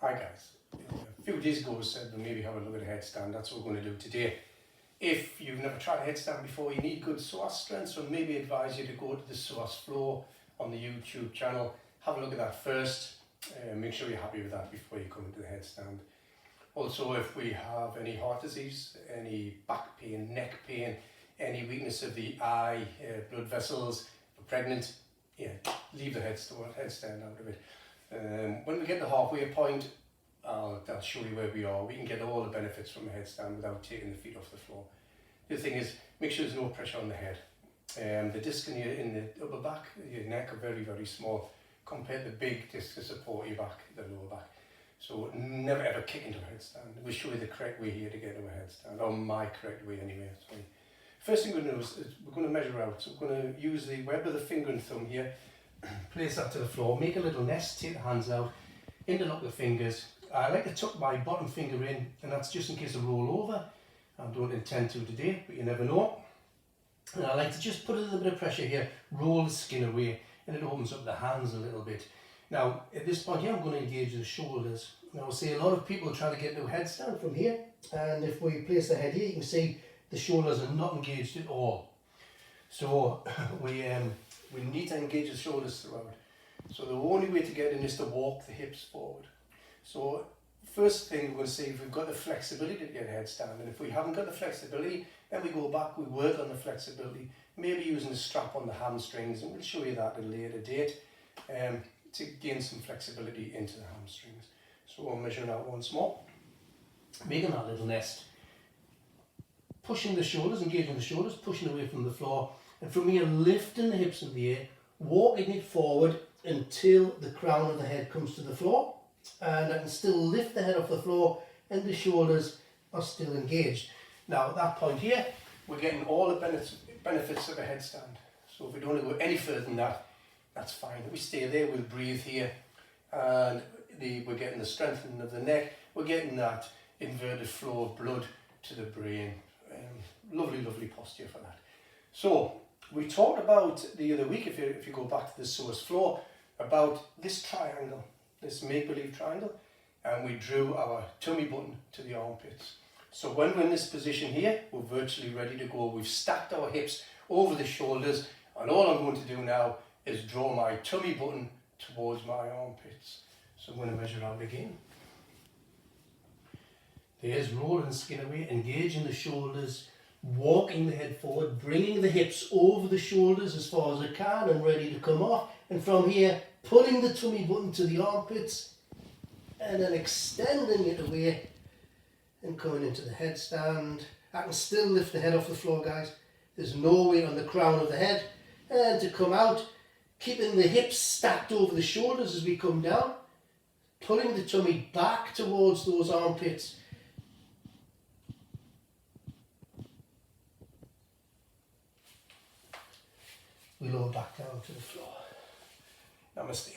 Hi guys, a few days ago I said we'll maybe have a look at a headstand. That's what we're going to do today. If you've never tried a headstand before, you need good psoas strength, so maybe advise you to go to the psoas floor on the YouTube channel. Have a look at that first, make sure you're happy with that before you come into the headstand. Also, if we have any heart disease, any back pain, neck pain, any weakness of the eye, blood vessels, if we're pregnant, yeah, leave the headstand out of it. When we get to the halfway point, I'll show you where we are. We can get all the benefits from a headstand without taking the feet off the floor. The other thing is, make sure there's no pressure on the head. The disc in the upper back, your neck are very, very small compared to the big disc to support your back, the lower back. So never ever kick into a headstand. We'll show you the correct way here to get into a headstand, or my correct way anyway. Sorry. First thing we're going to do is we're going to measure out. So we're going to use the web of the finger and thumb here, place that to the floor, make a little nest, take the hands out, interlock the fingers. I like to tuck my bottom finger in, and that's just in case I roll over. I don't intend to today, but you never know. And I like to just put a little bit of pressure here, roll the skin away, and it opens up the hands a little bit. Now, at this point here, I'm going to engage the shoulders. Now, see, a lot of people try to get into a headstand from here, and if we place the head here, you can see the shoulders are not engaged at all. So we need to engage the shoulders throughout. So the only way to get in is to walk the hips forward. So first thing we're going to see if we've got the flexibility to get a headstand, and if we haven't got the flexibility, then we go back, we work on the flexibility, maybe using a strap on the hamstrings, and we'll show you that at a later date, to gain some flexibility into the hamstrings. So we're measuring out once more, making that little nest, pushing the shoulders, engaging the shoulders, pushing away from the floor, and from here lifting the hips in the air, walking it forward until the crown of the head comes to the floor, and I can still lift the head off the floor and the shoulders are still engaged. Now at that point here, we're getting all the benefits of a headstand. So if we don't go any further than that, that's fine. If we stay there, we'll breathe here, and we're getting the strengthening of the neck, we're getting that inverted flow of blood to the brain. Lovely, lovely posture for that. So we talked about the other week, if you go back to the psoas floor, about this triangle, this make-believe triangle, and we drew our tummy button to the armpits. So when we're in this position here, we're virtually ready to go. We've stacked our hips over the shoulders, and all I'm going to do now is draw my tummy button towards my armpits. So I'm going to measure out again. There's rolling the skin away, engaging the shoulders, walking the head forward, bringing the hips over the shoulders as far as I can and ready to come off. And from here, pulling the tummy button to the armpits and then extending it away and coming into the headstand. I can still lift the head off the floor, guys. There's no weight on the crown of the head. And to come out, keeping the hips stacked over the shoulders as we come down, pulling the tummy back towards those armpits. We lower back down to the floor. Namaste.